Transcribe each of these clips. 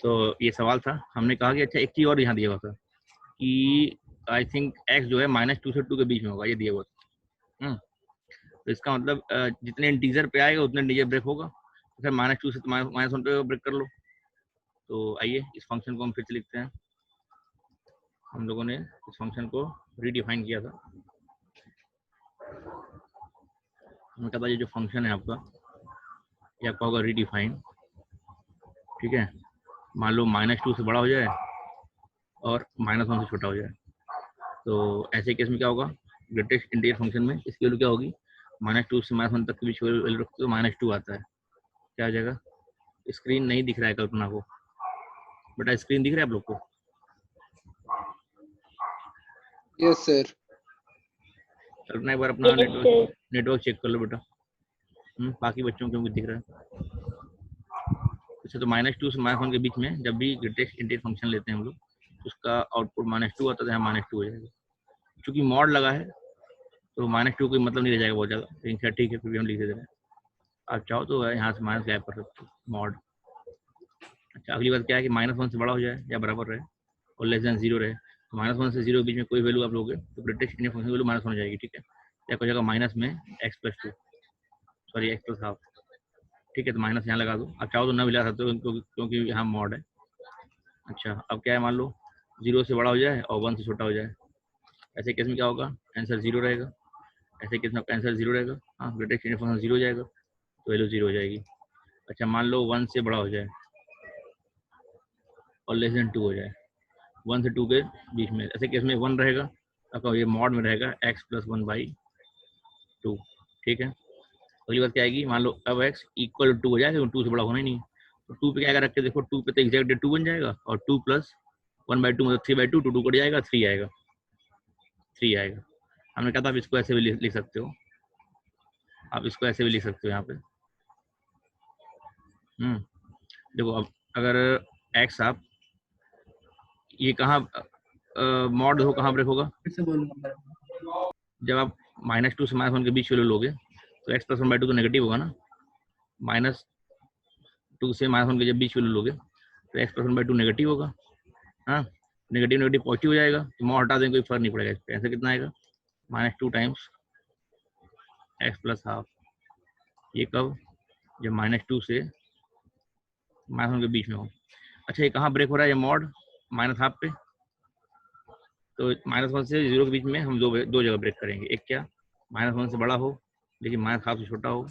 तो ये सवाल था, हमने कहा कि अच्छा एक चीज और यहाँ दिया हुआ था कि आई थिंक x जो है -2 से 2 के बीच में होगा, ये दिया हुआ था। तो इसका मतलब जितने इंटीजर पे आएगा उतने इंटीजर ब्रेक होगा, तो फिर -2 से तो -1 पे ब्रेक कर लो। तो आइए इस फंक्शन को हम फिर से लिखते हैं। हम लोगों ने इस फंक्शन को रीडिफाइन किया था। हमें कहा था ये जो फंक्शन है आपका, ये आपका होगा रीडिफाइन, ठीक है। मान लो -2 से बड़ा हो जाए और -1 से छोटा हो जाए। तो ऐसे केस में क्या होगा, ग्रेटेस्ट इंटीजर फंक्शन में इसकी वैल्यू क्या होगी, -2 से -1 तक के बीच वैल्यू रखते हो, -2 आता है, क्या आ जाएगा। स्क्रीन नहीं दिख रहा है कल्पना को, बेटा स्क्रीन दिख रहा है आप लोग को? Yes sir. कल्पना एक बार अपना नेटवर्क चेक कर लो बेटा। बाकी बच्चों को क्योंकि दिख रहा है। अच्छा, तो -2 से -1 के बीच में जब भी ग्रेटेस्ट इंटीजर फंक्शन लेते हैं हम लोग, तो उसका आउटपुट -2 आता है, यहाँ -2 हो जाएगा। चूंकि मॉड लगा है तो -2 कोई मतलब नहीं रह जाएगा बहुत ज़्यादा, लेकिन खैर ठीक है, फिर भी हम लिख देते हैं। आप चाहो तो यहाँ से माइनस गायब कर सकते हो, मॉड। अच्छा, अगली बात क्या है कि -1 से बड़ा हो जाए या बराबर रहे और लेस देन 0 रहे। तो -1 से 0 के बीच में कोई वैल्यू आप लोगे तो ग्रेटेस्ट इंटीजर फंक्शन की वैल्यू -1 हो जाएगी, ठीक है। या हो जाएगा माइनस में x+2, सॉरी x+हाफ, ठीक है। तो माइनस यहाँ लगा दो, आप चाहो तो ना भी लगा सकते हो क्योंकि यहाँ मॉड है। अच्छा, अब क्या है, मान लो 0 से बड़ा हो जाए और 1 से छोटा हो जाए, ऐसे केस में क्या होगा, आंसर 0 रहेगा। ऐसे केस में आपका आंसर 0 रहेगा, हाँ, ग्रेटेस्ट इंटीजर फंक्शन 0 हो जाएगा, तो वैल्यू 0 हो जाएगी। अच्छा, मान लो 1 से बड़ा हो जाए और लेस देन 2 हो जाए, 1 से 2 के बीच में, ऐसे केस में 1 रहेगा, आपका ये मॉड में रहेगा x+1/2, ठीक है। अगली बात क्या आएगी, मान लो अब x इक्वल टू 2 हो जाएगा, 2 से बड़ा होना ही नहीं, तो 2 पे क्या रख के देखो, 2 पे तो एग्जैक्ट 2 बन जाएगा, और 2 + 1/2 मतलब 3/2, 2 कट जाएगा, 3 आएगा, 3 आएगा। हमने कहा था आप इसको ऐसे भी लिख सकते हो, आप इसको ऐसे भी लिख सकते हो यहाँ पे। देखो, अब अगर x आप ये कहाँ मॉड हो, कहाँ ब्रेक होगा, जब आप -2 से -1 के बीच वैल्यू लोगे तो x+1/2 तो नेगेटिव होगा ना, -2 से -1 के जब बीच वैल्यू लोगे तो x+1/2 नेगेटिव होगा, हाँ। नेगेटिव नेगेटिव पॉजिटिव हो जाएगा, तो मॉड हटा दें कोई फर्क नहीं पड़ेगा इस पर। ऐसे कितना आएगा, -2 टाइम्स x+हाफ, ये कब, जब -2 से -1 के बीच में हो। अच्छा, ये कहाँ ब्रेक हो रहा है, ये मॉड -हाफ पे, तो -1 से 0 के बीच में हम दो जगह ब्रेक करेंगे। एक क्या, -1 से बड़ा हो लेकिन -हाफ से छोटा हो,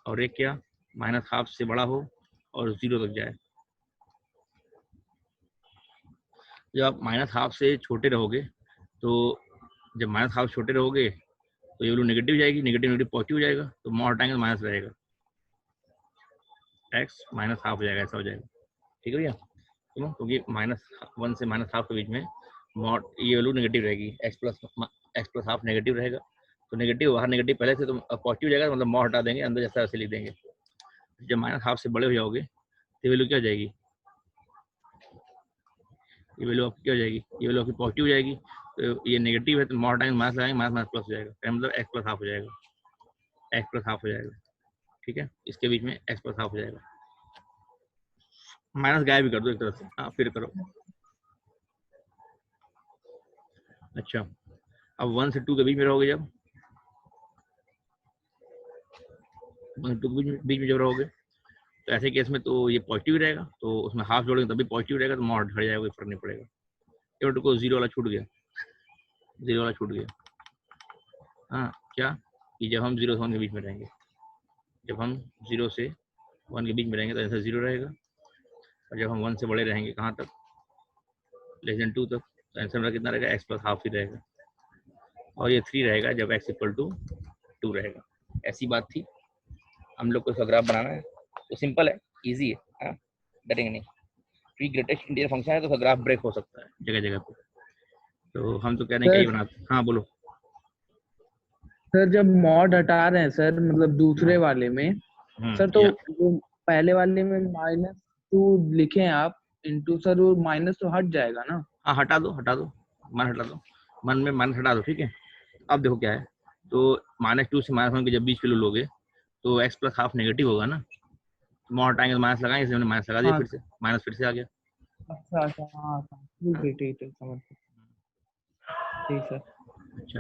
और एक क्या, -हाफ से बड़ा हो और 0 तक जाए। जब आप -हाफ से छोटे रहोगे, तो जब -हाफ छोटे रहोगे तो ये वैल्यू नेगेटिव जाएगी, नेगेटिव नेगेटिव पॉजिटिव हो जाएगा, तो मॉड हटाएंगे तो माइनस रहेगा, x -हाफ हो जाएगा, ऐसा हो जाएगा, ठीक है भैया। क्योंकि -1 से -हाफ के बीच में मॉड ये वैल्यू नेगेटिव रहेगी, x+हाफ नेगेटिव रहेगा, तो नेगेटिव बाहर नेगेटिव पहले से तो पॉजिटिव जाएगा, मतलब मॉड हटा देंगे, अंदर जैसा वैसे लिख देंगे। जब -हाफ से बड़े हो जाओगे तो वैल्यू क्या हो जाएगी, ये वैल्यू आपकी क्या हो जाएगी, ये वैल्यू आपकी पॉजिटिव हो जाएगी, तो ये नेगेटिव है तो मॉड टाइम्स माइनस लगाएंगे, माइनस प्लस हो जाएगा, मतलब x+हाफ हो जाएगा, x+हाफ हो जाएगा, ठीक है। इसके बीच में x+हाफ हो जाएगा, माइनस गायब भी कर दो एक तरह से, हाँ फिर करो। अच्छा, अब 1 से 2 के बीच में रहोगे, जब 1 से 2 के बीच में जब रहोगे तो ऐसे केस में तो ये पॉजिटिव रहेगा, तो उसमें हाफ जोड़ेंगे तभी पॉजिटिव रहेगा, तो मॉड हट जाएगा, कोई फर्क नहीं पड़ेगा। ये को 0 वाला छूट गया, 0 वाला छूट गया, हाँ। क्या कि जब हम 0 से 1 के बीच में रहेंगे, जब हम 0 से 1 के बीच में रहेंगे तो आंसर 0 रहेगा, और जब हम 1 से बड़े रहेंगे कहाँ तक, लेस देन 2 तक, तो आंसर मेरा कितना रहेगा, x+हाफ ही रहेगा, और ये 3 रहेगा जब x = 2 रहेगा। ऐसी बात थी, हम लोग को इसका ग्राफ बनाना है, तो सिंपल है, इजी है, हाँ, डरेंगे नहीं। फ्री ग्रेटेस्ट इंटीजर फंक्शन है तो उसका ग्राफ ब्रेक हो सकता है जगह जगह पे, तो हम तो कह रहे हैं क्या बनाते हैं। हाँ बोलो सर, जब मॉड हटा रहे हैं सर, मतलब दूसरे वाले में सर, तो जो पहले वाले में -2 लिखे हैं आप इनटू, सर वो माइनस तो हट जाएगा ना। हाँ, हटा दो मन हटा दो, मन में माइनस हटा दो, ठीक है। अब देखो क्या है, तो -2 से -1 के जब बीच वैल्यू लोगे तो x+हाफ नेगेटिव होगा ना, मोर टाइम माइनस लगाए, इसलिए मैंने माइनस लगा दिया, हाँ। फिर से माइनस फिर से आ गया। अच्छा अच्छा, हाँ ठीक है समझ गया। ठीक सर। अच्छा,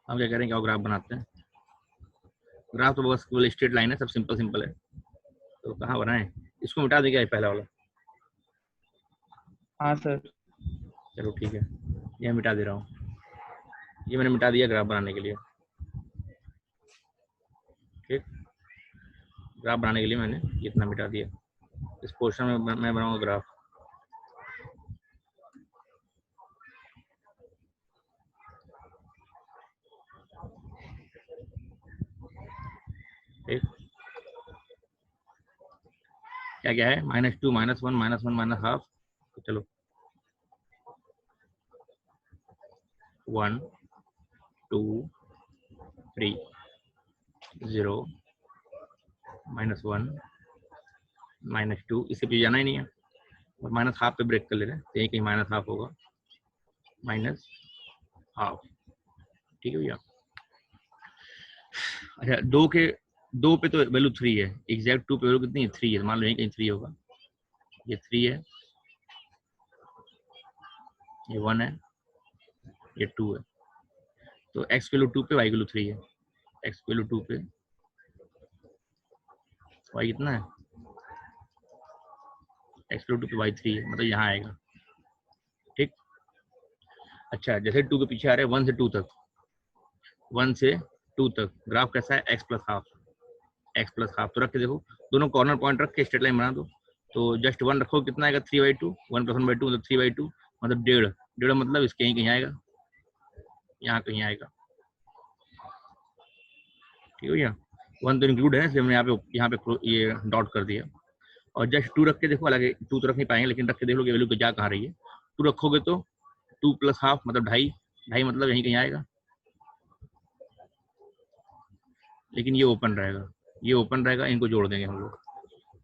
हम क्या करेंगे, और ग्राफ बनाते हैं। ग्राफ तो बस केवल स्ट्रेट लाइन है, सब सिंपल सिंपल है, तो कहाँ बनाए, इसको मिटा देंगे पहला वाला। हाँ सर। चलो ठीक है, ये मिटा दे रहा हूँ, ये मैंने मिटा दिया ग्राफ बनाने के लिए। ठीक, ग्राफ बनाने के लिए मैंने इतना मिटा दिया। इस पोर्शन में मैं बनाऊंगा ग्राफ। ठीक, क्या क्या है, -2 -1 -1 -1/2। तो चलो 1 2 3 0 -1 -2, इससे पीछे जाना ही नहीं है, और -1/2 पे ब्रेक कर ले रहे हैं, तो यही कहीं -1/2 होगा, -1/2। ठीक है भैया। अच्छा, दो पे तो वैल्यू 3 है, एग्जैक्ट 2 पे वैल्यू कितनी है, 3 है, मान लो यहीं कहीं 3 होगा, ये 3 है, ये 1 है, ये 2 है, तो x वैल्यू 2 पे y वैल्यू 3 है, x वैल्यू 2 पे y कितना है, x वैल्यू 2 पे y 3 है, मतलब यहाँ आएगा। ठीक, अच्छा जैसे 2 के पीछे आ रहे हैं 1 से 2 तक, 1 से 2 तक ग्राफ कैसा है, x plus half, x plus half. तो रख के देखो, दोनों कॉर्नर पॉइंट रख के स्ट्रेट लाइन बना दो, तो जस्ट 1 रखो, कितना आएगा, 3/2, 1 + 1/2 मतलब 3/2, मतलब 1.5 मतलब इसके यहीं कहीं आएगा, यहाँ कहीं आएगा। ठीक है भैया, 1 तो इंक्लूड है, इसलिए हमने यहाँ पे ये डॉट कर दिया। और जस्ट 2 रख के देखो, हालांकि 2 तो रख नहीं पाएंगे, लेकिन रख के देख लो कि वैल्यू जा कहाँ रही है। 2 रखोगे तो 2 + हाफ मतलब 2.5 मतलब यहीं कहीं आएगा, लेकिन ये ओपन रहेगा, ये ओपन रहेगा, इनको जोड़ देंगे हम लोग,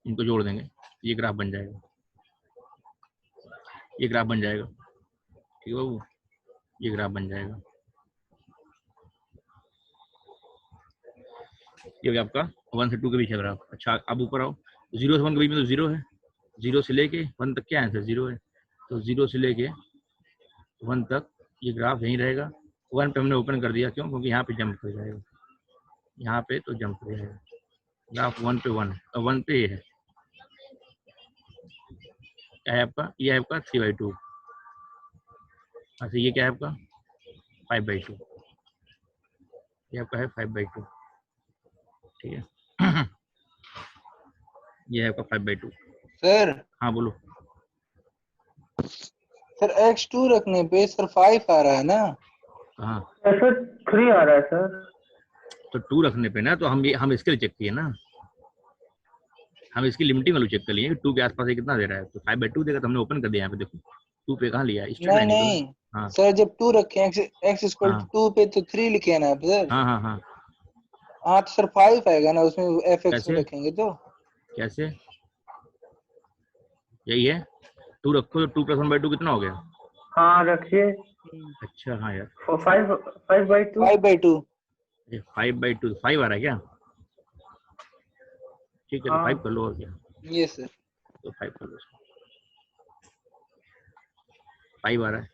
इनको जोड़ देंगे, ये ग्राफ बन जाएगा, ये ग्राफ बन जाएगा। ठीक है बाबू, ये ग्राफ बन जाएगा, ये हो गया आपका 1 से 2 के बीच है ग्राफ। अच्छा, अब ऊपर आओ, 0 से 1 के बीच में तो 0 है, 0 से लेके 1 तक क्या आंसर 0 है, तो 0 से लेके 1 तक ये ग्राफ यहीं रहेगा। 1 पे हमने ओपन कर दिया, क्यों, क्योंकि यहाँ पे जंप कर जाएगा, यहाँ पे तो जंप कर जाएगा, ग्राफ 1 पे 1 है, 1 पे ये है, क्या है आपका, ये है आपका 3/2। अच्छा, ये क्या है आपका 5/2, ये आपका है 5/2। ठीक है ये है आपका 5/2। सर हाँ बोलो। सर x2 रखने पे सर 5 आ रहा है ना, हाँ, सर 3 आ रहा है सर। तो 2 रखने पे ना, तो हम इसके लिए चेक किए ना, हम इसकी लिमिटिंग वैल्यू चेक कर लिए, 2 के आसपास ये कितना दे रहा है, तो 5/2 देगा, तो हमने ओपन कर दिया यहाँ पे, देखो 2 पे कहाँ लिया, स्ट्रेट नहीं लाइन है। नहीं हाँ सर, जब 2 रखे x इक्वल हाँ टू 2 पे तो 3 लिखे हैं ना आप सर। हाँ हाँ हाँ, हाँ तो सर 5 आएगा ना उसमें, fx में कैसे रखेंगे तो। कैसे, यही है, 2 रखो तो 2 + 1/2 कितना हो गया। हाँ रखिए। अच्छा हाँ यार, 5/2। 5/2। ये 5/2 5 आ रहा है क्या, ठीक है, तो 5 कर लो, और क्या, ये सर तो 5 कर लो, 5 आ रहा है,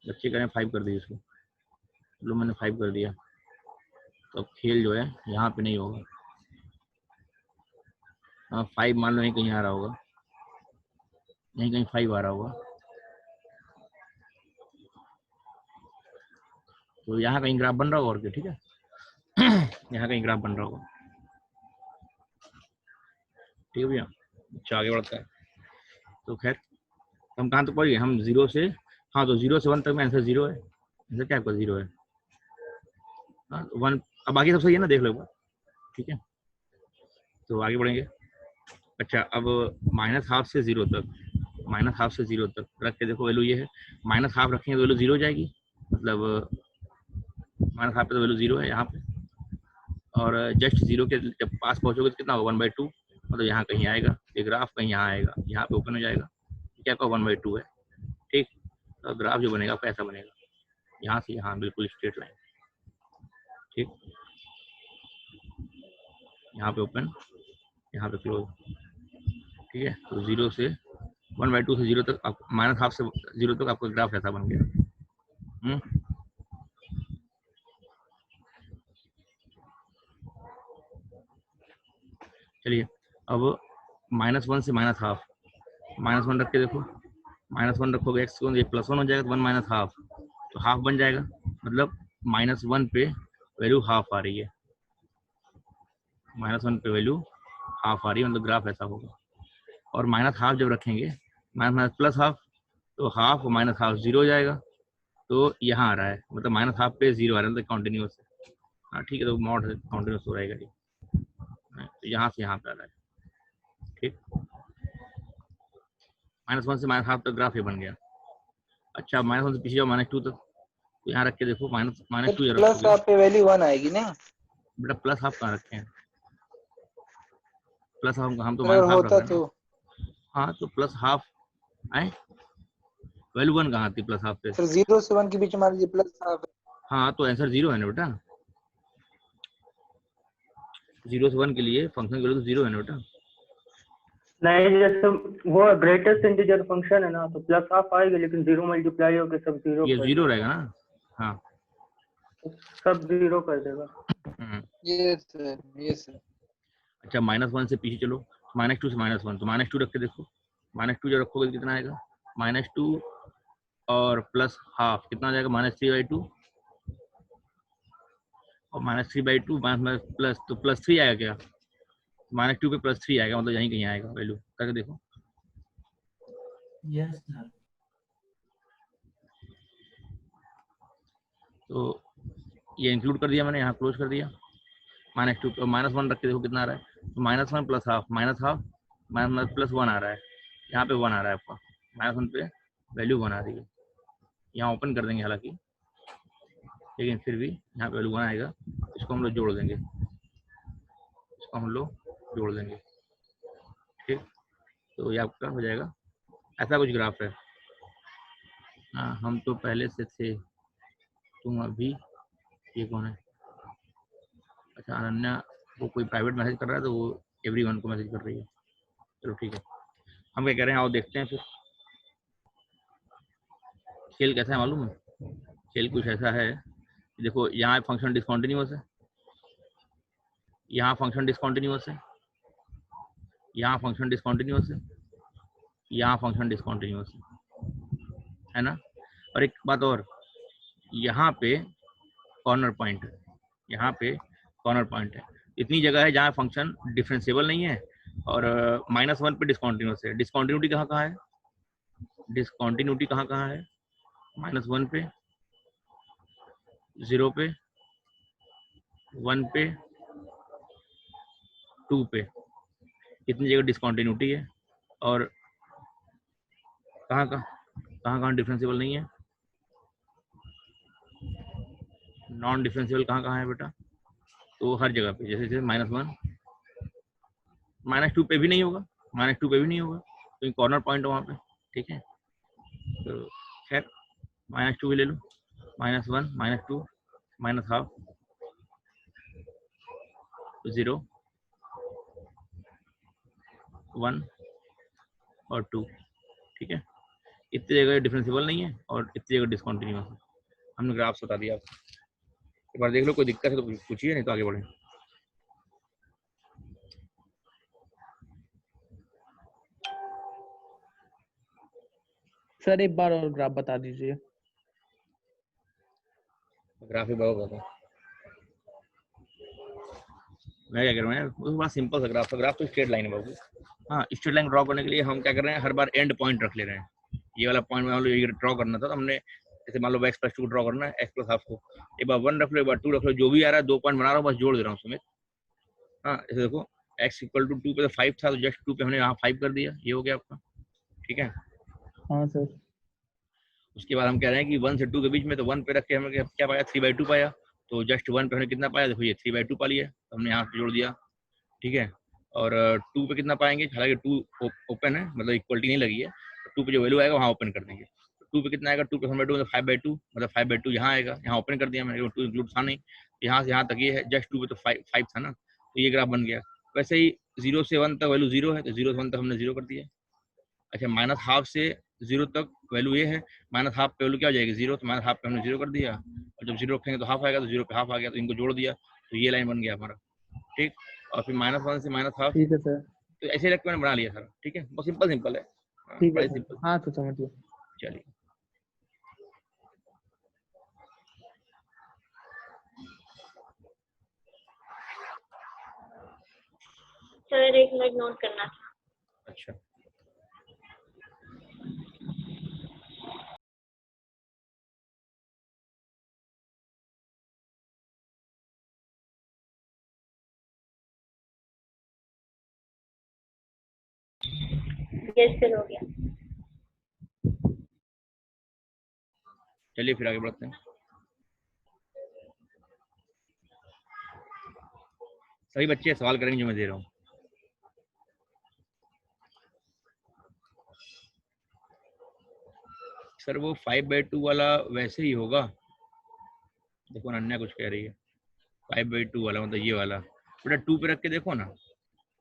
बच्चे करें 5 कर दिए इसको, लो मैंने 5 कर दिया, तो अब खेल जो है यहाँ पे नहीं होगा। हाँ 5 मान लो यहीं कहीं आ रहा होगा, यहीं कहीं 5 आ रहा होगा, तो यहाँ कहीं ग्राफ बन रहा होगा, और क्या, ठीक है यहाँ कहीं ग्राफ बन रहा होगा। ठीक है भैया, अच्छा आगे बढ़ता है, तो खैर हम कहाँ तक पहुँच गए, हम 0 से, हाँ तो 0 से 1 तक में आंसर 0 है, आंसर क्या आपका 0 है। हाँ 1, अब बाकी सब सही है ना, देख लो एक बार, ठीक है, तो आगे बढ़ेंगे। अच्छा, अब -1/2 से 0 तक, -1/2 से 0 तक रख के देखो, वैल्यू ये है, -1/2 रखेंगे तो वैल्यू 0 हो जाएगी, मतलब -1/2 पे तो वैल्यू 0 है यहाँ पे, और जस्ट 0 के जब पास पहुँचोगे तो कितना होगा 1/2, मतलब यहाँ कहीं आएगा, ये ग्राफ कहीं यहाँ आएगा, यहाँ पे ओपन हो जाएगा, क्या आपका 1/2 है। ठीक, तो ग्राफ जो बनेगा आपका ऐसा बनेगा, यहाँ से यहाँ बिल्कुल स्ट्रेट लाइन। ठीक, यहाँ पे ओपन, यहाँ पे क्लोज, ठीक है। तो 0 से 1/2 से 0 तक, -12 से 0 तक आपका ग्राफ ऐसा बन गया। चलिए अब -1 से -12, -1 रख के देखो, -1 रखोगे x को, ये +1 हो जाएगा, तो 1 - ½ तो हाफ बन जाएगा, मतलब -1 पे वैल्यू हाफ आ रही है, -1 पे वैल्यू हाफ आ रही है, मतलब ग्राफ ऐसा होगा। और -½ जब रखेंगे, +½ तो हाफ और -½ 0 हो जाएगा, तो यहाँ आ रहा है, मतलब -½ पे 0 आ रहा है, मतलब कॉन्टिन्यूस है। हाँ ठीक है, तो मॉड कॉन्टिन्यूस हो रहेगा, तो यहाँ से यहाँ पे आ रहा है, ठीक। -1 से -½ तक ग्राफ ये बन गया। अच्छा, -1 से पीछे जाओ -2 तक, तो यहाँ रख के देखो, -2 या प्लस हाफ पे वैल्यू 1 आएगी ना बेटा, +½ कहाँ रखे हैं, +½ हम तो अगर -½ होता रख रहे हैं। हाँ तो +½ आए, वैल्यू 1 कहाँ आती +½ पे? फिर 0 से 1 के बीच मान लीजिए प्लस हाफ। हाँ तो आंसर 0 है ना बेटा, 0 से 1 के लिए फंक्शन की वैल्यू तो 0 है ना बेटा। नहीं, जैसे वो ग्रेटेस्ट इंटीजर फंक्शन है ना, तो +½ आएगी, लेकिन 0 मल्टीप्लाई होकर सब 0 ये 0 रहेगा ना, हाँ सब 0 कर देगा। ये सर। अच्छा, -1 से पीछे चलो, -2 से -1, तो -2 रख के देखो, -2 जो रखोगे तो कितना आएगा, -2 और +½ कितना आ जाएगा, -3/2, और -3/2 प्लस, तो +3 आएगा क्या, -2 पे +3 आएगा, मतलब यहीं कहीं आएगा वैल्यू, करके देखो। Yes sir. तो ये इंक्लूड कर दिया मैंने, यहाँ क्लोज कर दिया, -2 और -1 रख के देखो कितना आ रहा है, तो -1 +½ +1 आ रहा है, यहाँ पे 1 आ रहा है आपका, -1 पे वैल्यू 1 आ रही है, यहाँ ओपन कर देंगे हालांकि, लेकिन फिर भी यहाँ पे वैल्यू 1 आएगा, इसको हम लोग जोड़ देंगे, ठीक। तो ये आपका हो जाएगा, ऐसा कुछ ग्राफ है। हाँ, हम तो पहले से थे, तुम अभी, ये कौन है, अच्छा अनन्या, वो कोई प्राइवेट मैसेज कर रहा है, तो वो एवरीवन को मैसेज कर रही है, चलो ठीक है। हम क्या कह रहे हैं, आओ देखते हैं फिर खेल कैसा है मालूम है। खेल कुछ ऐसा है, देखो यहाँ फंक्शन डिसकंटिन्यूअस है, यहाँ फंक्शन डिसकंटिन्यूअस है, यहाँ फंक्शन डिसकंटिन्यूअस है, यहाँ फंक्शन डिसकंटिन्यूअस है ना। और एक बात और, यहाँ पे कॉर्नर पॉइंट है, यहाँ पे कॉर्नर पॉइंट है, इतनी जगह है जहाँ फंक्शन डिफरेंशिएबल नहीं है, और -1 पे डिसकंटिन्यूअस है। डिसकंटिन्यूटी कहाँ कहाँ है, डिसकंटिन्यूटी कहाँ कहाँ है, -1 पे, 0 पे, 1 पे, 2 पे, इतनी जगह डिसकंटिन्यूटी है, और कहाँ डिफरेंशिएबल नहीं है, नॉन डिफरेंशिएबल कहाँ है बेटा, तो हर जगह पे, जैसे -1, -2 पे भी नहीं होगा, -2 पे भी नहीं होगा, तो कॉर्नर पॉइंट है वहाँ पे, ठीक है। तो खैर -2 भी ले लो, -1, -2, -½ 0, 1 और 2, ठीक है। इतनी जगह डिफरेंशिएबल नहीं है और इतनी जगह डिसकंटिन्यूअस है। हमने ग्राफ बता दिया आपको, एक बार देख लो, कोई दिक्कत है तो पूछिए, नहीं तो आगे बढ़े। सर एक बार और ग्राफ बता दीजिए। ग्राफ ही बताता हूँ मैं, क्या कर रहा हूँ, बड़ा सिंपल सा ग्राफ है, ग्राफ तो स्ट्रेट लाइन है बाबू। हाँ, स्ट्रेट लाइन ड्रॉ करने के लिए हम क्या कर रहे हैं, हर बार एंड पॉइंट रख ले रहे हैं। ये वाला पॉइंट मान लो ये ड्रॉ करना था, तो हमने जैसे मान लो x+2 को ड्रॉ करना है, x+½ को, एक बार 1 रख लो, एक बार 2 रख लो, जो भी आ रहा है, 2 पॉइंट बना रहा हूँ, बस जोड़ दे रहा हूँ समेत। हाँ, जैसे देखो x = 2 पे तो 5 था, तो जस्ट 2 पे हमने यहाँ 5 कर दिया, ये हो गया आपका, ठीक है। हाँ सर। उसके बाद हम कह रहे हैं कि 1 से 2 के बीच में, तो 1 पे रख के हमने क्या पाया, 3/2 पाया, तो जस्ट 1 पे हमने कितना पाया, देखो ये 3/2 पा लिया, तो हमने यहाँ पे जोड़ दिया, ठीक है। और 2 पे कितना पाएंगे, हालांकि 2 ओपन है, मतलब इक्वलिटी नहीं लगी है, तो 2 पे जो वैल्यू आएगा वहाँ ओपन कर देंगे। 2 पे कितना आएगा, 2 पे 5/2, मतलब 5/2 यहाँ आएगा, यहाँ ओपन कर दिया मैंने, 2 इंक्लूड था नहीं, यहाँ से यहाँ तक ये है, जस्ट 2 पे तो 5 था ना, तो ये ग्राफ बन गया। वैसे ही 0 से 1 तक वैल्यू 0 है, तो 0 से 1 तक हमने 0 कर दिया। अच्छा, -12 से 0 तक वैल्यू ये है, -12 पे वैल्यू क्या हो जाएगी 0, तो -12 पे हमने 0 कर दिया, और जब 0 रखेंगे तो हाफ आएगा, तो 0 पे हाफ आ गया, तो इनको जोड़ दिया, तो ये लाइन बन गया हमारा। ठीक, और फिर -1 से -12, ठीक है सर। तो ऐसे ही मैंने बना लिया सर। ठीक है, बहुत सिंपल सिंपल है। हाँ, ठीक है बड़ा सर, सिंपल। हाँ तो समझ गया। चलिए, सर 1 मिनट नोट करना था। अच्छा, यस सर, हो गया। चलिए फिर आगे बढ़ते हैं। सभी बच्चे सवाल करेंगे जो मैं दे रहा हूँ। सर वो 5/2 वाला वैसे ही होगा। देखो अनन्या कुछ कह रही है, 5/2 वाला मतलब ये वाला। बेटा 2 पे रख के देखो ना,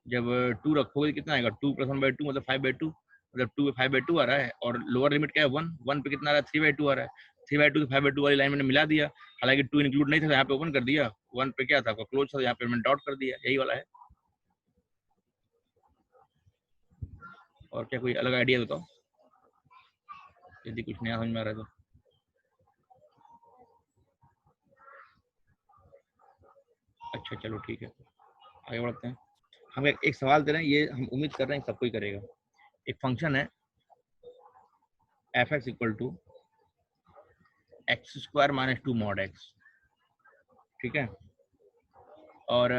जब 2 रखोगे कितना आएगा, 2 + 1/2 मतलब 5/2, मतलब 2 पे 5/2 आ रहा है, और लोअर लिमिट क्या है 1, 1 पे कितना आ रहा है 3/2 आ रहा है। 3/2 से 5/2 वाली लाइन मैंने मिला दिया, हालांकि 2 इंक्लूड नहीं था, तो यहाँ पे ओपन कर दिया, 1 पे क्या था आपका क्लोज था, यहाँ पे मैंने डॉट कर दिया, यही वाला है। और क्या कोई अलग आइडिया बताओ, यदि कुछ नया समझ में आ रहा है तो। अच्छा चलो ठीक है, आगे बढ़ते हैं। हम एक सवाल दे रहे हैं, ये हम उम्मीद कर रहे हैं सब कोई करेगा। एक फंक्शन है f(x) = x² - 2 mod x, ठीक है, और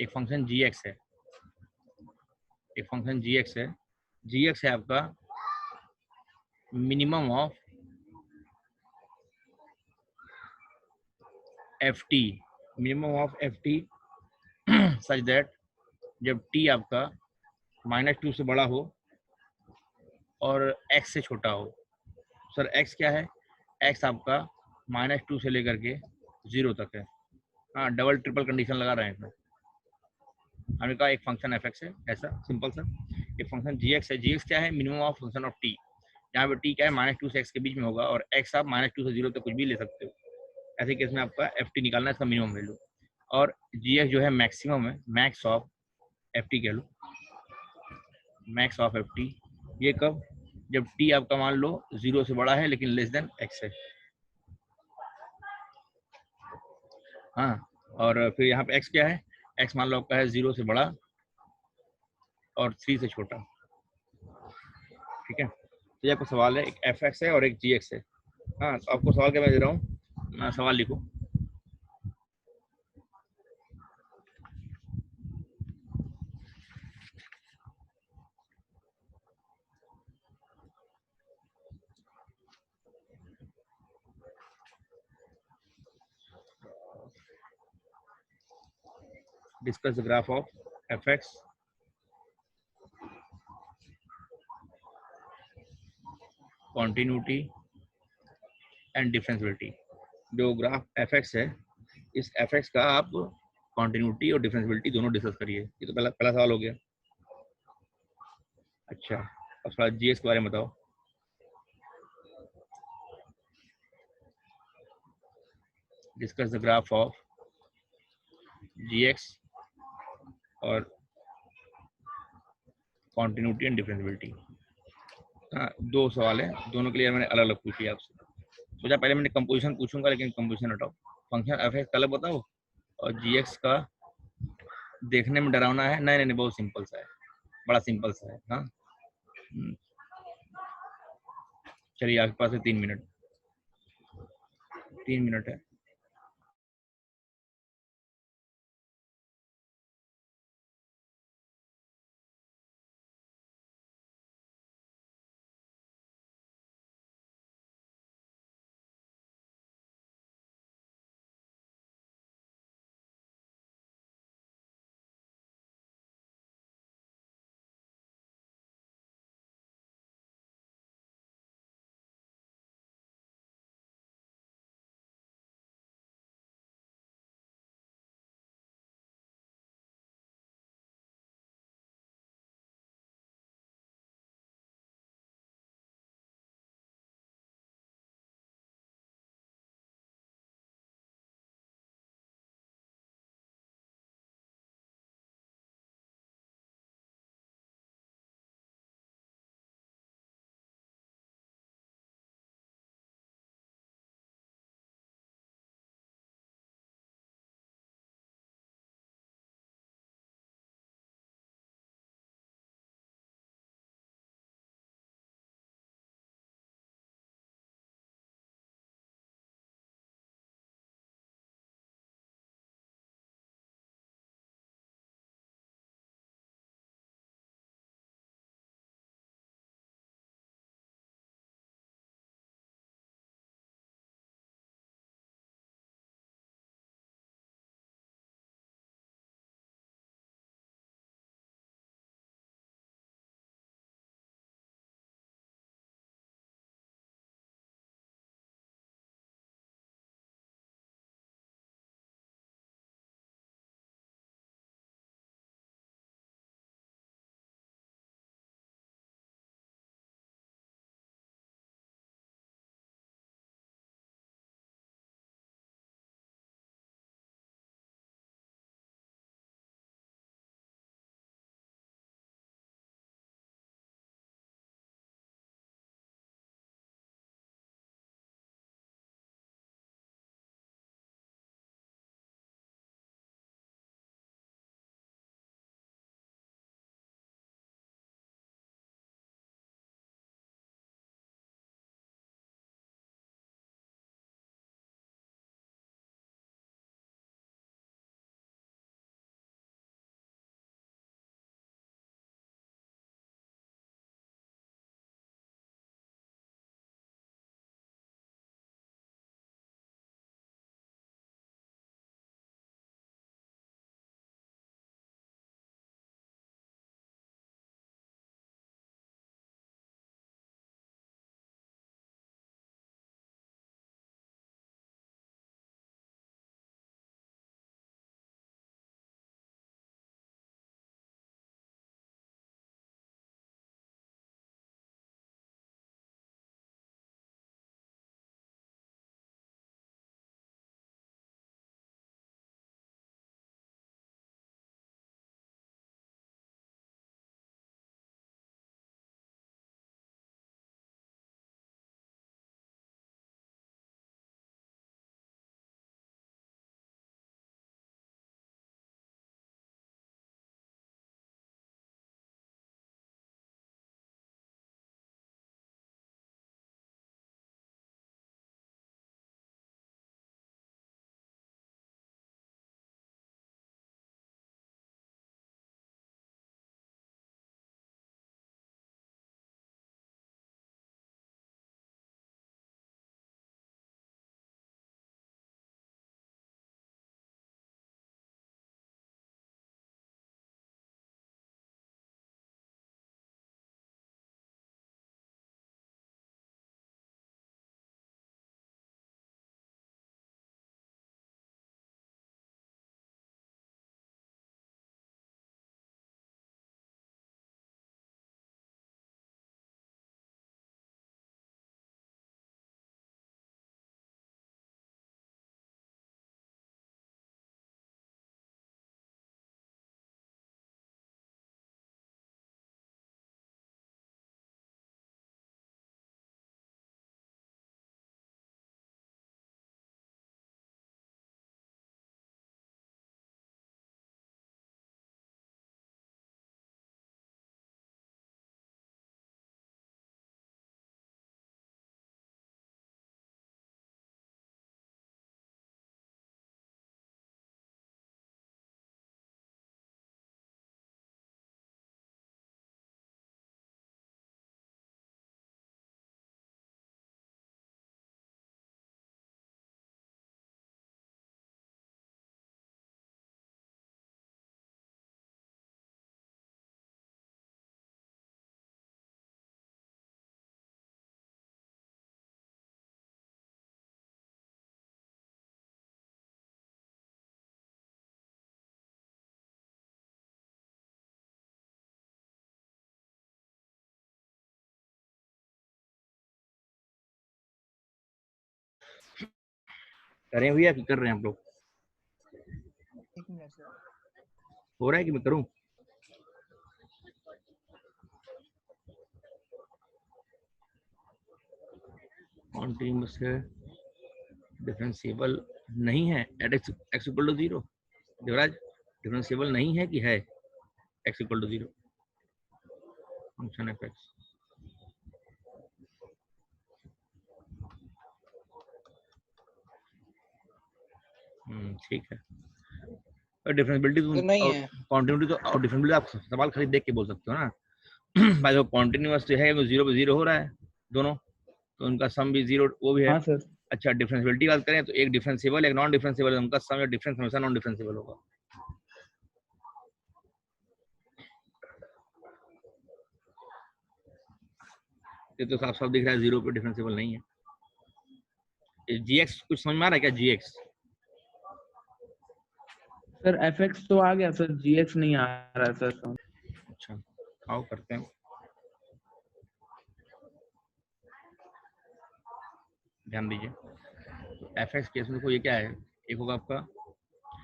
एक फंक्शन gx है, एक फंक्शन gx है, gx है आपका minimum of ft, minimum of ft such that जब t आपका -2 से बड़ा हो और x से छोटा हो। सर x क्या है, x आपका -2 से लेकर के 0 तक है। हाँ, डबल ट्रिपल कंडीशन लगा रहे हैं इसमें। हमने कहा एक फंक्शन f(x) है, ऐसा सिंपल सा। एक फंक्शन gx है, gx क्या है, minimum of function of t, यहाँ पे t क्या है -2 से x के बीच में होगा, और x आप -2 से 0 तक कुछ भी ले सकते हो। ऐसे केस में आपका ft निकालना है, इसका मिनिमम वैल्यू, और gx जो है मैक्सिमम है, मैक्स ऑफ ft कह लो, मैक्स ऑफ ft। ये कब, जब t आपका मान लो 0 से बड़ा है लेकिन लेस देन x है। हाँ, और फिर यहाँ पे x क्या है, x मान लो आपका है 0 से बड़ा और 3 से छोटा, ठीक है। तो ये आपको सवाल है, एक f(x) है और एक gx है। हाँ, तो आपको सवाल क्या मैं दे रहा हूँ, सवाल लिखो। Discuss the graph of f(x), continuity and differentiability. जो ग्राफ f(x) है, इस f(x) का आप कॉन्टिन्यूटी और डिफरेंशियलिटी दोनों डिस्कस करिए। ये तो पहला सवाल हो गया। अच्छा, अब थोड़ा gx के बारे में बताओ। Discuss the graph of gx और कॉन्टिन्यूटी एंड डिफरेंशियलिटी। हाँ, 2 सवाल है, दोनों के लिए मैंने अलग अलग पूछी आपसे। सोचा पहले मैंने कंपोजिशन पूछूंगा, लेकिन कंपोजिशन हटाओ, फंक्शन f(x) का अलग बताओ, और gx का देखने में डरावना है। नहीं नहीं, बहुत सिंपल सा है, बड़ा सिंपल सा है। हाँ, चलिए आपके पास है 3 मिनट, 3 मिनट है। करें भैया कि कर रहे हैं आप लोग? एक मिनट सर। हो रहा है कि मैं करूं? कॉन्टिन्यूअस है, डिफरेंशिएबल नहीं है at X equal to 0। Devraj, differentiable नहीं है कि है X equal to 0 function F X? ठीक है। और डिफरेंशिएबिलिटी तो नहीं है। कॉन्टिन्यूटी तो और डिफरेंशिएबिलिटी आप सवाल खाली देख के बोल सकते हो ना। भाई वो कॉन्टिन्यूअस तो है, 0 पे 0 हो रहा है दोनों, तो उनका सम भी 0 वो भी है। हाँ सर। अच्छा, डिफरेंशिएबिलिटी बात करें तो एक डिफरेंशिएबल एक नॉन डिफरेंशिएबल है, उनका सम या डिफरेंस हमेशा नॉन डिफरेंशिएबल होगा। ये तो साफ साफ दिख रहा है 0 पे डिफरेंशिएबल नहीं है। जीएक्स कुछ समझ में आ रहा है क्या? जीएक्स सर fx तो आ गया सर, gx नहीं आ रहा है सर। अच्छा, आओ करते हैं, ध्यान दीजिए। तो एफ एक्स केस में देखो ये क्या है, एक होगा आपका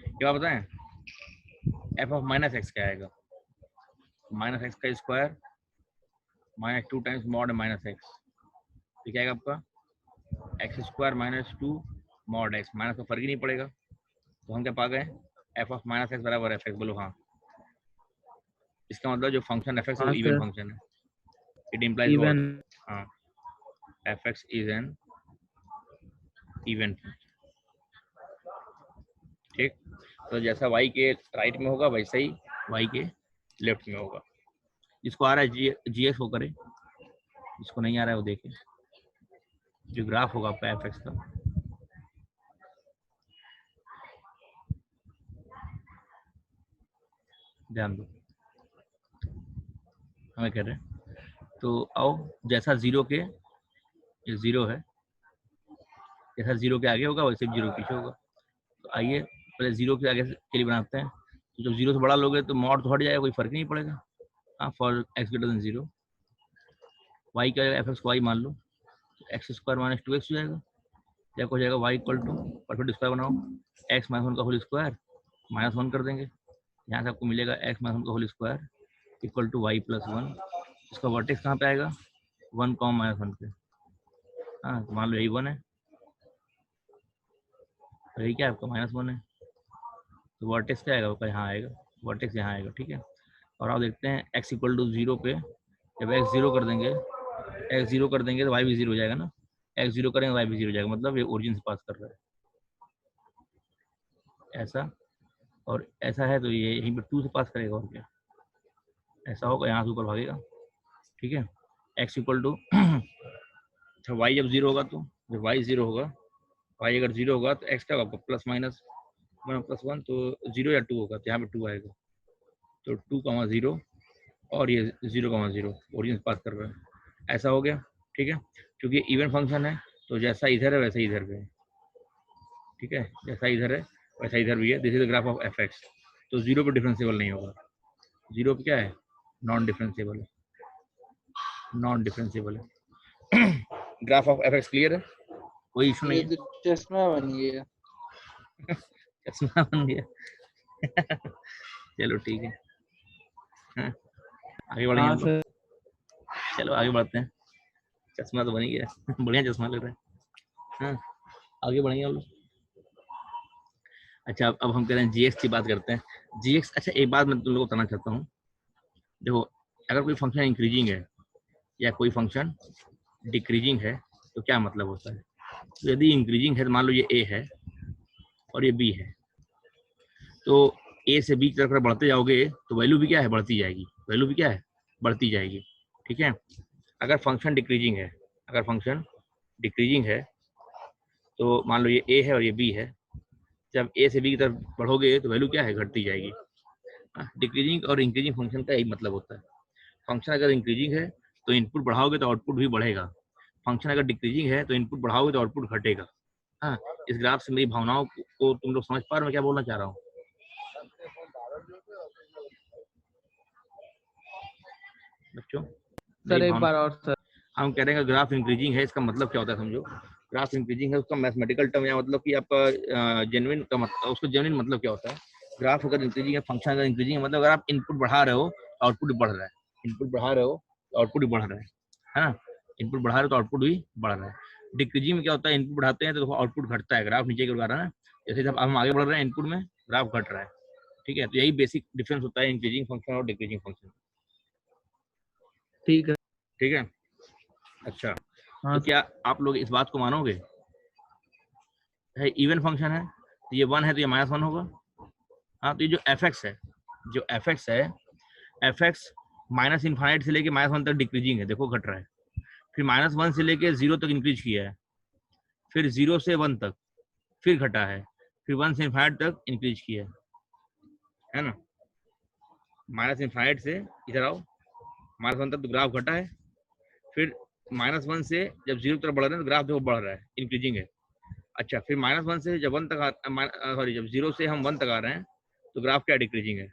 क्या बताएं, एफ ऑफ माइनस एक्स क्या आएगा, माइनस एक्स का square minus 2 times mod minus x, तो क्या आएगा आपका x square minus 2 mod x, minus का फर्क ही नहीं पड़ेगा, तो हम क्या पा गए, एफ ऑफ माइनस एक्स बराबर एफ एक्स। बोलो हाँ। इसका मतलब जो फंक्शन एफ एक्स है वो हाँ इवन सर, फंक्शन है। It implies what? इवन। हाँ, F x is an even function. ठीक, तो जैसा y के राइट में होगा वैसा ही y के लेफ्ट में होगा। जिसको आ रहा है जी एस वो करे, जिसको नहीं आ रहा है वो देखे। जो ग्राफ होगा आपका एफ एक्स का, ध्यान दो हमें कह रहे हैं, तो आओ जैसा 0 के, ये 0 है, जैसा 0 के आगे होगा वैसे 0 पीछे होगा। तो आइए पहले 0 के आगे के लिए बनाते हैं। तो जब 0 से बड़ा लोगे तो मॉड तो हट जाएगा, कोई फर्क नहीं पड़ेगा। हाँ, for X greater than 0 Y का एफ एक्स को वाई मान लो, एक्स स्क्वायर माइनस 2x हो जाएगा, या हो जाएगा y equal to, perfect square बनाओ, x माइनस 1 का होल स्क्वायर माइनस 1 कर देंगे, यहाँ से आपको मिलेगा x माइनस 1 का whole square equal to y plus 1। इसका वर्टेक्स कहाँ पे आएगा, 1 कॉम माइनस 1 पे। हाँ, तो मान लो यही 1 है, तो यही क्या है आपका -1 है, तो वर्टेक्स क्या आएगा आपका, यहाँ आएगा, वर्टेक्स यहाँ आएगा। ठीक है, और आप देखते हैं x इक्वल टू 0 पे जब x 0 कर देंगे, x 0 कर देंगे तो y भी 0 हो जाएगा ना, x 0 करेंगे y भी 0 हो जाएगा, मतलब ये ओरिजिन से पास कर रहा है ऐसा, और ऐसा है तो ये यहीं पे 2 से पास करेगा, और क्या ऐसा होगा, यहाँ से ऊपर भागेगा। ठीक है, x इक्वल टू y जब 0 होगा, तो जब y 0 होगा, y अगर 0 होगा तो x क्या होगा प्लस माइनस 1 प्लस 1, तो 0 या 2 होगा, तो यहाँ पे 2 आएगा, तो 2,0 और ये 0,0 ओरिजिन पास कर रहा है, ऐसा हो गया। ठीक है, क्योंकि इवन फंक्शन है तो जैसा इधर है वैसा इधर भी है। ठीक है, जैसा इधर है वैसा इधर भी है। This is the graph of F x. तो 0 पे डिफरेंशिएबल नहीं होगा, 0 पे क्या है, नॉन डिफरेंशिएबल है, नॉन डिफरेंशिएबल है। Graph of F x clear है, कोई इशू नहीं ये है? तो चश्मा बन गया। चश्मा बन गया। चलो ठीक है, हाँ, आगे बढ़ेंगे हाँ हम लोग। सर। चलो आगे बढ़ते हैं, चश्मा तो बन ही गया। बढ़िया चश्मा लग रहा है। हाँ, आगे बढ़ेंगे हम लोग। अच्छा, अब हम कह रहे हैं जीएक्स की बात करते हैं। जीएक्स, अच्छा एक बात मैं तुम लोगों को बताना चाहता हूँ, देखो अगर कोई फंक्शन इंक्रीजिंग है या कोई फंक्शन डिक्रीजिंग है तो क्या मतलब होता है। तो यदि इंक्रीजिंग है तो मान लो ये ए है और ये बी है, तो ए से बी की तरफ बढ़ते जाओगे तो वैल्यू भी क्या है, बढ़ती जाएगी, वैल्यू भी क्या है, बढ़ती जाएगी। ठीक है, अगर फंक्शन डिक्रीजिंग है, अगर फंक्शन डिक्रीजिंग है तो मान लो ये ए है और ये बी है, जब ए से बी की तरफ बढ़ोगे तो वैल्यू क्या है, घटती जाएगी। डिक्रीजिंग और इंक्रीजिंग फंक्शन का यही मतलब होता है। फंक्शन अगर इंक्रीजिंग है तो इनपुट बढ़ाओगे तो आउटपुट भी बढ़ेगा, फंक्शन अगर डिक्रीजिंग है तो इनपुट बढ़ाओगे तो आउटपुट घटेगा। हाँ, इस ग्राफ से मेरी भावनाओं को तुम लोग समझ पा रहे हो मैं क्या बोलना चाह रहा हूँ? बच्चों सर एक बार और सर। हम कह रहे हैं ग्राफ इंक्रीजिंग है, इसका मतलब क्या होता है समझो। ग्राफ इंक्रीजिंग है उसका मैथमेटिकल टर्म या मतलब कि आपका जेन्युइन का मतलब, उसको जेन्युइन मतलब क्या होता है? ग्राफ अगर इंक्रीजिंग है, फंक्शन अगर इंक्रीजिंग है, मतलब अगर आप इनपुट बढ़ा रहे हो तो आउटपुट बढ़ रहा है, इनपुट बढ़ा रहे हो तो आउटपुट भी बढ़ रहा है ना? इनपुट बढ़ा रहे हो तो आउटपुट भी बढ़ रहा है। डिक्रीजिंग में क्या होता है? इनपुट बढ़ाते हैं तो आउटपुट घटता है, ग्राफ नीचे की ओर आ रहा है ना। जैसे जब हम आगे बढ़ रहे हैं इनपुट में, ग्राफ घट रहा है। ठीक है, तो यही बेसिक डिफरेंस होता है इंक्रीजिंग फंक्शन और डिक्रीजिंग फंक्शन। ठीक है। ठीक है, अच्छा हाँ तो क्या आप लोग इस बात को मानोगे? है इवन फंक्शन है तो ये 1 है तो ये -1 होगा। हाँ, तो ये जो एफ एक्स है, जो एफ एक्स है, एफ एक्स माइनस इन्फाइनाइट से लेके -1 तक डिक्रीजिंग है, देखो घट रहा है। फिर -1 से लेके 0 तक इंक्रीज किया है, फिर 0 से 1 तक फिर घटा है, फिर 1 से इन्फाइनाइट तक इंक्रीज किया है ना? माइनस इन्फाइनाइट से इधर आओ, -1 तक तो ग्राफ घटा है, फिर -1 से जब 0 तरफ बढ़ रहे हैं तो ग्राफ देखो बढ़ रहा है, इंक्रीजिंग है। अच्छा, फिर -1 से जब 1 तक सॉरी जब 0 से हम 1 तक आ रहे हैं तो ग्राफ क्या डिक्रीजिंग है।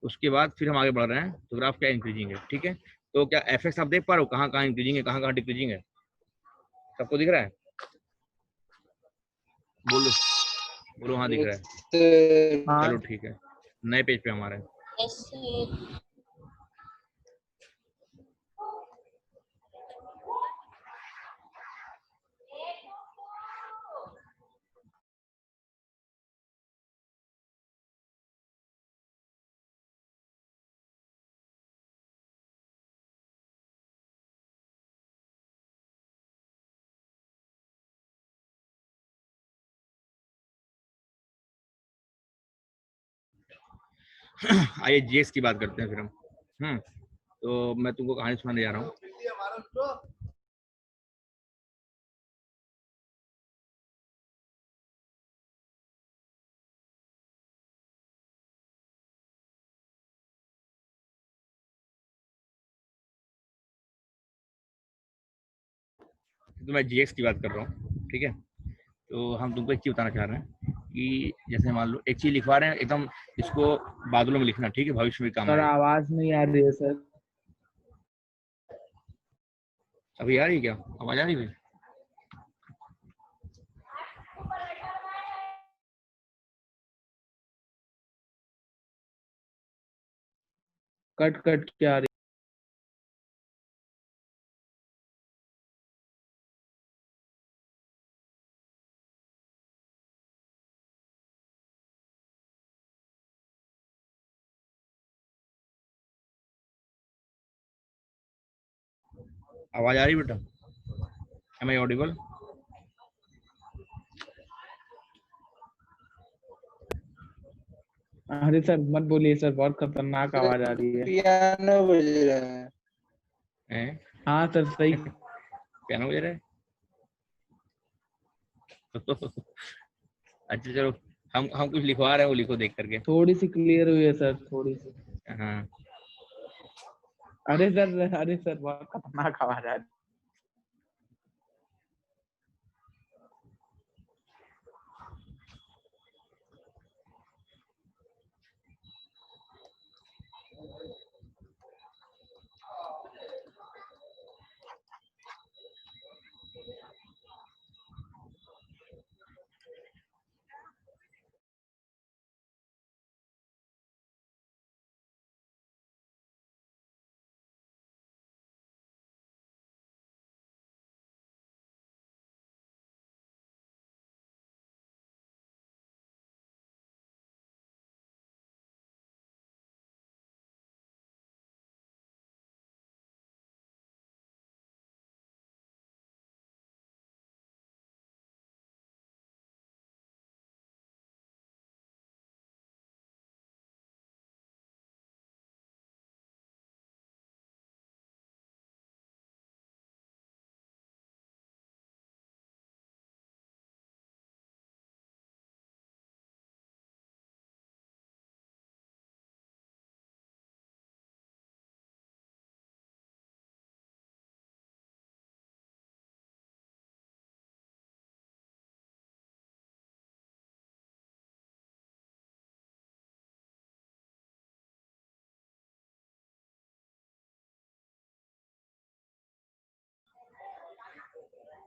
उसके बाद फिर हम आगे बढ़ रहे हैं तो ग्राफ क्या इंक्रीजिंग है। ठीक है, तो क्या एफ एक्स आप देख पा रहे हो कहाँ कहाँ इंक्रीजिंग है, कहाँ कहाँ डिक्रीजिंग है? सबको दिख रहा है? बोलो बोलो, हाँ दिख रहा है। हाँ चलो ठीक है, नए पेज पे हमारे। Yes sir. आइए जीएस की बात करते हैं फिर हम। तो मैं तुमको कहानी सुनाने जा रहा हूँ। तो मैं जीएस की बात कर रहा हूँ। ठीक है, तो हम तुमको एक चीज बताना चाह रहे हैं कि जैसे मान लो एक चीज लिखवा रहे हैं एकदम, इसको बादलों में लिखना, ठीक है, भविष्य में काम सर, आएगा। आवाज नहीं आ रही है सर। अभी आ रही है क्या आवाज? आ रही है? कट कट के आ रही। आवाज आ रही बेटा? Am I audible? अरे सर मत बोलिए सर, बहुत खतरनाक आवाज आ रही है। पियानो बज रहा है। हाँ सर सही। पियानो बज रहा है? अच्छा चलो, हम कुछ लिखवा रहे हैं, वो लिखो देख करके। थोड़ी सी क्लियर हुई है सर, थोड़ी सी। हाँ, अरे सर बहुत खतरनाक आवाज आ रही है।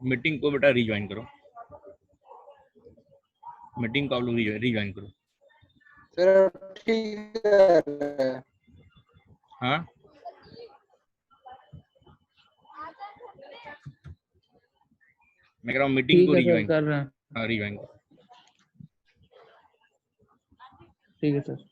मीटिंग को बेटा रिज्वाइन करो, मीटिंग को आप लोग रिज्वाइन करो। सर ठीक है। हाँ मैं कह रहा हूँ मीटिंग ठीक को है सर, रिज्वाइन कर रहे हैं। हाँ रिज्वाइन करो। ठीक है सर।